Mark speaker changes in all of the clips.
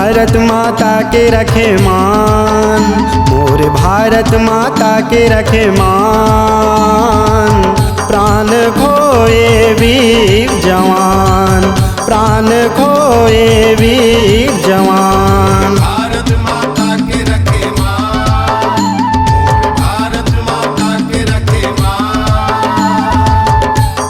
Speaker 1: भारत माता के रखे मान, मोर भारत माता के रखे मान। प्राण खोए वीर जवान, प्राण खोए वीर जवान।
Speaker 2: भारत माता के रखे मान, भारत माता के रखे मान।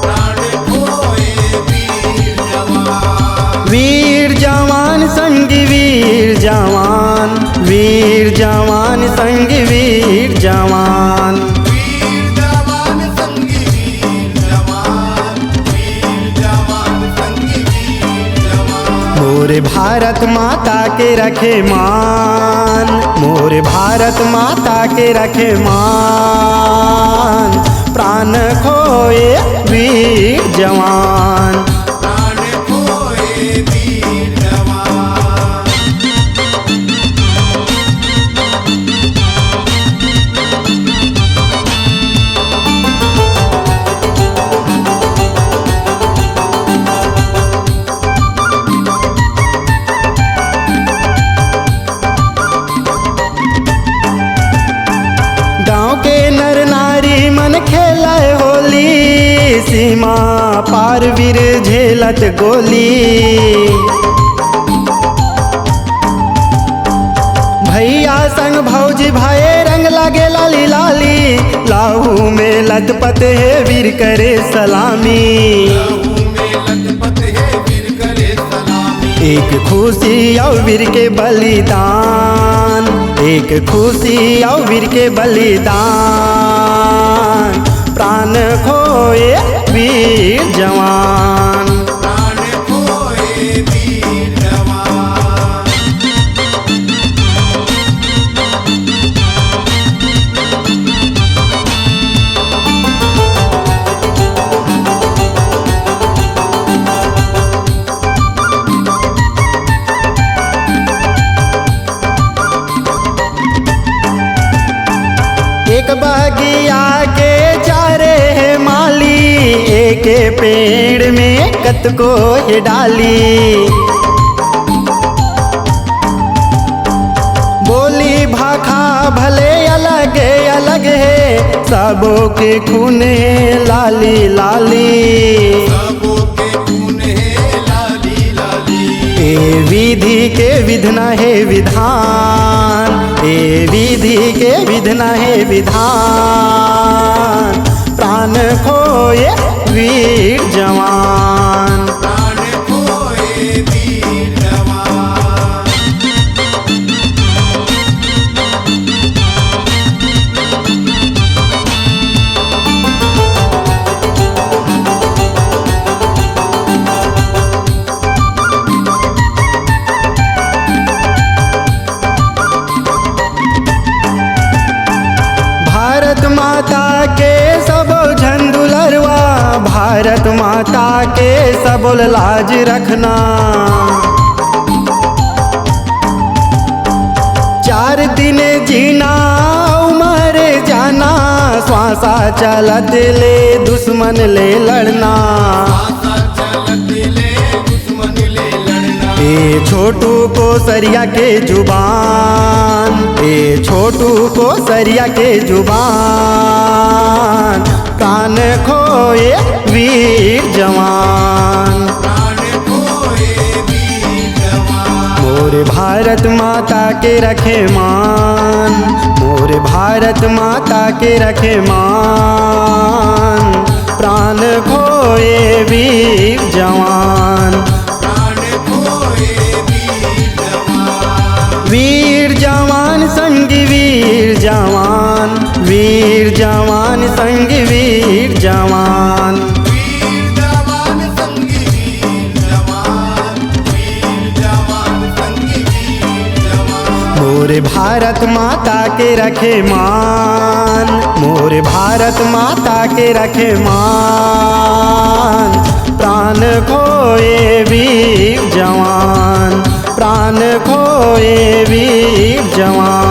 Speaker 2: प्राण खोए वीर जवान।
Speaker 1: वीर जवान संग वीर जवान, वीर जवान संग वीर जवान।
Speaker 2: वीर जवान संगी वीर जवान, वीर जवान संगी वीर जवान।
Speaker 1: मोर भारत माता के रखे मान, मोर भारत माता के रखे मान। प्राण खोए वीर जवान।
Speaker 2: प्राण खोए वीर जवान।
Speaker 1: गाँव के नर नारी मन खेलाए होली, सीमा पार वीर झेलत गोली। भैया संग भौजी भाई रंग लागे लाली लाली, लाहू में लतपत है वीर करे सलामी।
Speaker 2: लहू में लथपथ है वीर करे सलामी।
Speaker 1: एक खुशी और वीर के बलिदान, एक खुशी और वीर के बलिदान। प्राण खोए वीर जवान।
Speaker 2: प्राण खोए वीर जवान।
Speaker 1: एक बगिया के चारे है माली, एक पेड़ में कतको है डाली। बोली भाखा भले अलग अलग है, सबों के खून है लाली लाली।
Speaker 2: सबों के खून है लाली लाली।
Speaker 1: ए विधि के विधना है विधान, ए विधि के विधना है विधान। प्राण खोए वीर जवान।
Speaker 2: प्राण खोए वीर जवान।
Speaker 1: भारत माता के सब झंडुलरवा, भारत माता के सब लाज रखना। 4 दिन जीना उमर जाना, श्वासा चलत ले दुश्मन ले लड़ना।
Speaker 2: आशा चलत ले दुश्मन ले लड़ना।
Speaker 1: ए छोटू को सरिया के जुबान, ए छोटू को सरिया के जुबान। प्राण खोए वीर जवान।
Speaker 2: प्राण खोए वीर जवान।
Speaker 1: मोर भारत माता के रखे मान, मोर भारत माता के रखे मान। प्राण खोए वीर जवान।
Speaker 2: प्राण खोए वीर जवान।
Speaker 1: वीर जवान संग वीर जवान, वीर जवान संग वीर जवान।
Speaker 2: वीर जवान संगी वीर जवान, वीर जवान संगी वीर जवान।
Speaker 1: मोर भारत माता के रखे मान, मोर भारत माता के रखे मान। प्राण खोए वीर जवान, प्राण खोए वीर जवान।